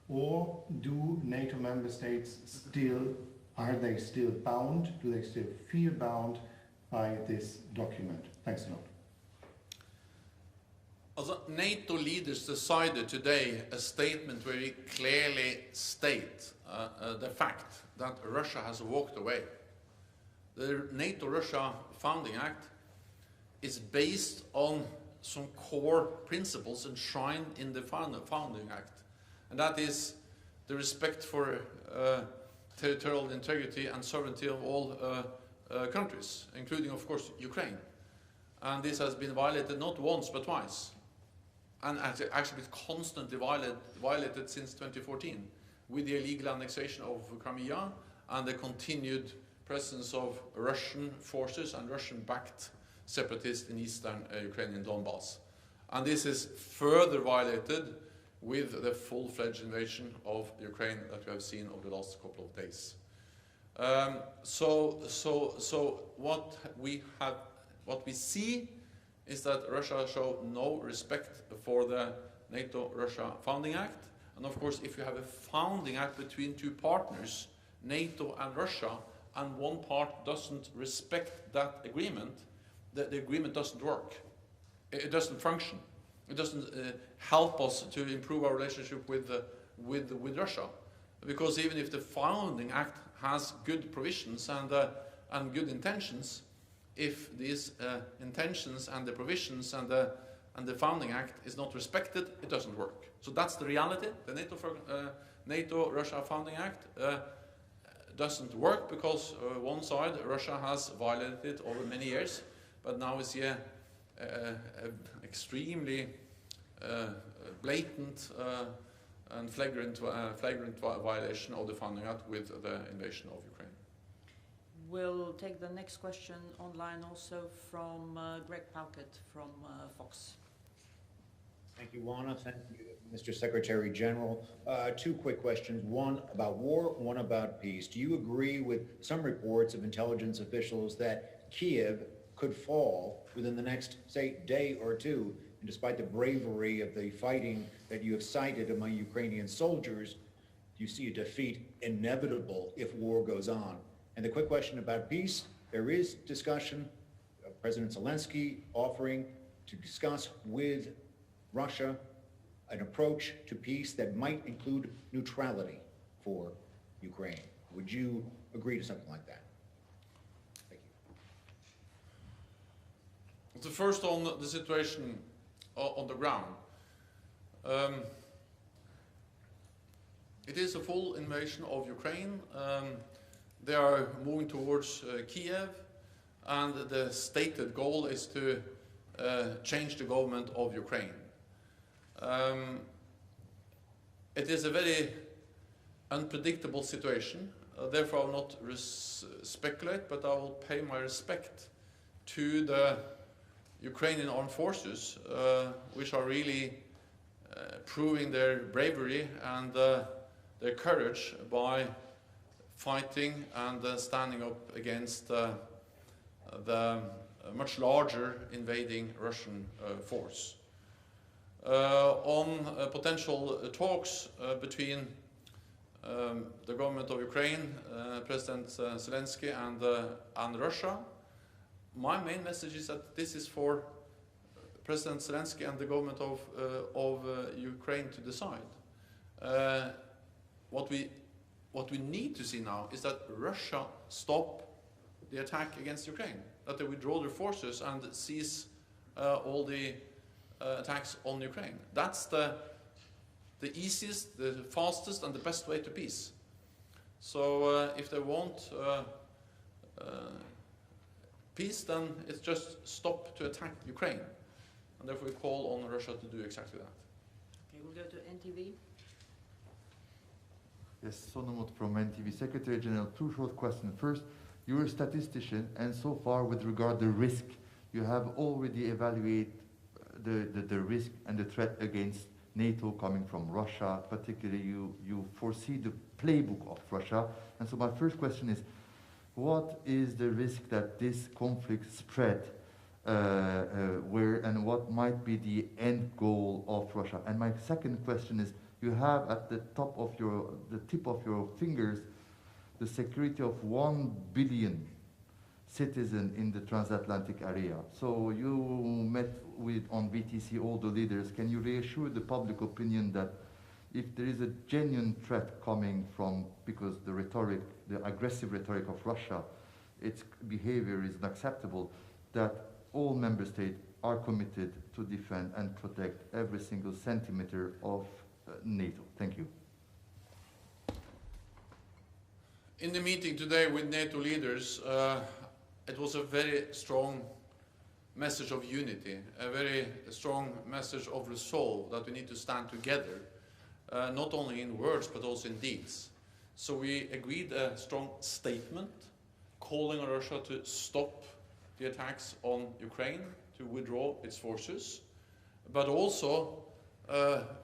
or do NATO member states are they still bound, do they still feel bound by this document? Thanks a lot. Also, NATO leaders decided today a statement where we clearly state the fact that Russia has walked away. The NATO-Russia Founding Act is based on some core principles enshrined in the Founding Act, and that is the respect for territorial integrity and sovereignty of all countries, including, of course, Ukraine. And this has been violated not once but twice, and actually been constantly violated since 2014 with the illegal annexation of Crimea and the continued presence of Russian forces and Russian-backed separatists in eastern Ukrainian Donbass. And this is further violated with the full-fledged invasion of Ukraine that we have seen over the last couple of days. So what we see is that Russia show no respect for the NATO-Russia Founding Act. And of course, if you have a founding act between two partners, NATO and Russia, and one part doesn't respect that agreement, the agreement doesn't work. It doesn't function. It doesn't help us to improve our relationship with Russia. Because even if the founding act has good provisions and good intentions, if these intentions and the provisions and the founding act is not respected, it doesn't work. So that's the reality. The NATO-Russia Founding Act doesn't work because one side, Russia, has violated it over many years, but now we see a extremely blatant and flagrant violation of the Founding Act with the invasion of Ukraine. We'll take the next question online also from Greg Palkett from Fox. Thank you, Juana. Thank you, Mr. Secretary-General. Two quick questions, one about war, one about peace. Do you agree with some reports of intelligence officials that Kiev could fall within the next, say, day or two? And despite the bravery of the fighting that you have cited among Ukrainian soldiers, do you see a defeat inevitable if war goes on? And the quick question about peace, there is discussion, President Zelensky offering to discuss with Russia an approach to peace that might include neutrality for Ukraine. Would you agree to something like that? Thank you. The first on the situation on the ground. It is a full invasion of Ukraine. They are moving towards Kiev, and the stated goal is to change the government of Ukraine. It is a very unpredictable situation. Therefore, I will not speculate, but I will pay my respect to the Ukrainian armed forces, which are really proving their bravery and their courage by fighting and standing up against the much larger invading Russian force. On potential talks between the government of Ukraine, President Zelensky, and Russia, my main message is that this is for President Zelensky and the government of Ukraine to decide. What we need to see now is that Russia stop the attack against Ukraine, that they withdraw their forces and cease all the attacks on Ukraine. That's the easiest, the fastest, and the best way to peace. So if they want peace, then it's just stop to attack Ukraine. And therefore we call on Russia to do exactly that. Okay, we'll go to NTV. Yes, Sonomot from NTV. Secretary General, two short questions. First, you're a statistician, and so far with regard to risk, you have already evaluated the risk and the threat against NATO coming from Russia. Particularly, you foresee the playbook of Russia. And so my first question is, what is the risk that this conflict spread where, and what might be the end goal of Russia? And my second question is, you have at the tip of your fingers the security of 1 billion citizens in the transatlantic area. So you met with on BTC all the leaders. Can you reassure the public opinion that if there is a genuine threat coming from, because the rhetoric, the aggressive rhetoric of Russia, its behavior is unacceptable, that all member states are committed to defend and protect every single centimeter of NATO? Thank you. In the meeting today with NATO leaders, it was a very strong message of unity, a very strong message of resolve that we need to stand together, not only in words but also in deeds. So we agreed a strong statement calling on Russia to stop the attacks on Ukraine, to withdraw its forces, but also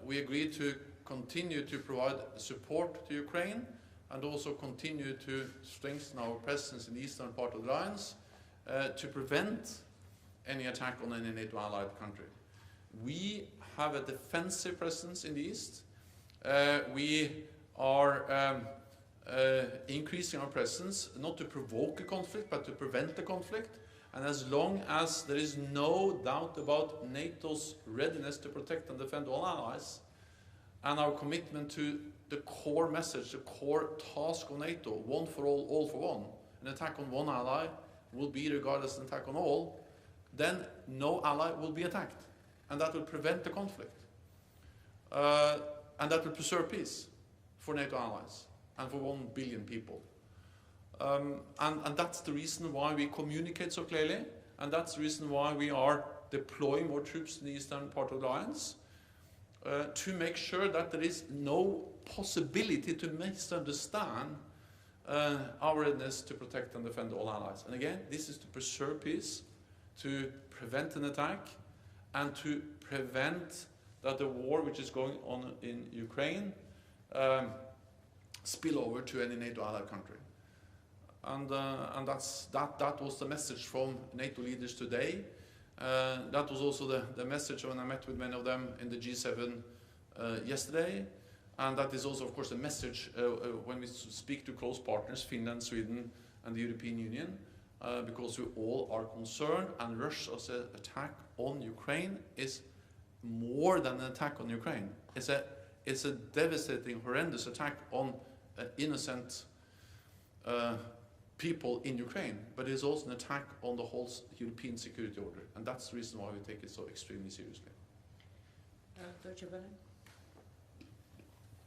we agreed to continue to provide support to Ukraine and also continue to strengthen our presence in the eastern part of the alliance to prevent any attack on any NATO allied country. We have a defensive presence in the east. We are increasing our presence, not to provoke a conflict, but to prevent the conflict. And as long as there is no doubt about NATO's readiness to protect and defend all allies, and our commitment to the core message, the core task of NATO, one for all for one, an attack on one ally will be regarded as an attack on all, then no ally will be attacked. And that will prevent the conflict. And that will preserve peace for NATO allies and for 1 billion people. And that's the reason why we communicate so clearly, and that's the reason why we are deploying more troops in the eastern part of the alliance, to make sure that there is no possibility to misunderstand our readiness to protect and defend all allies. And again, this is to preserve peace, to prevent an attack, and to prevent that the war which is going on in Ukraine spill over to any NATO allied country. And that was the message from NATO leaders today. That was also the message when I met with many of them in the G7 yesterday. And that is also, of course, the message when we speak to close partners, Finland, Sweden, and the European Union, because we all are concerned, and Russia's attack on Ukraine is more than an attack on Ukraine. It's a devastating, horrendous attack on innocent people in Ukraine, but it's also an attack on the whole European security order, and that's the reason why we take it so extremely seriously. Deutsche Welle.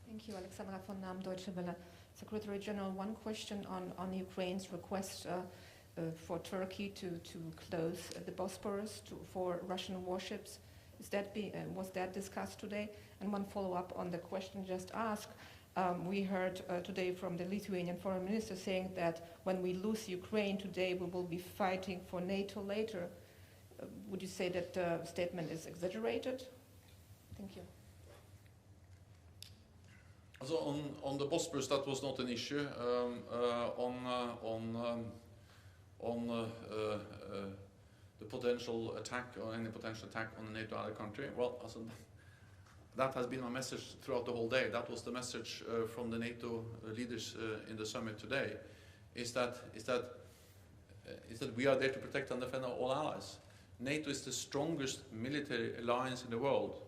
Thank you, Alexandra von Nahm, Deutsche Welle. Secretary General, one question on Ukraine's request for Turkey to close the Bosporus for Russian warships. Was that discussed today? And one follow-up on the question just asked. We heard today from the Lithuanian foreign minister saying that when we lose Ukraine today, we will be fighting for NATO later. Would you say that the statement is exaggerated? Thank you. So on the Bosporus, that was not an issue. The potential attack or any potential attack on a NATO allied country, well, that has been my message throughout the whole day. That was the message from the NATO leaders in the summit today, is that we are there to protect and defend all allies. NATO is the strongest military alliance in the world.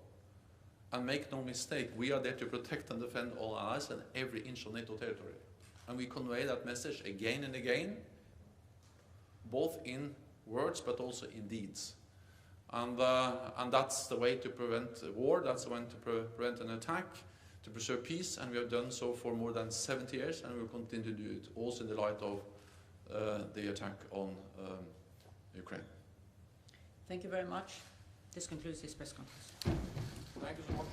And make no mistake, we are there to protect and defend all allies and every inch of NATO territory. And we convey that message again and again, both in words but also in deeds. And that's the way to prevent war, that's the way to prevent an attack, to preserve peace, and we have done so for more than 70 years, and we will continue to do it, also in the light of the attack on Ukraine. Thank you very much. This concludes this press conference. Thank you so much.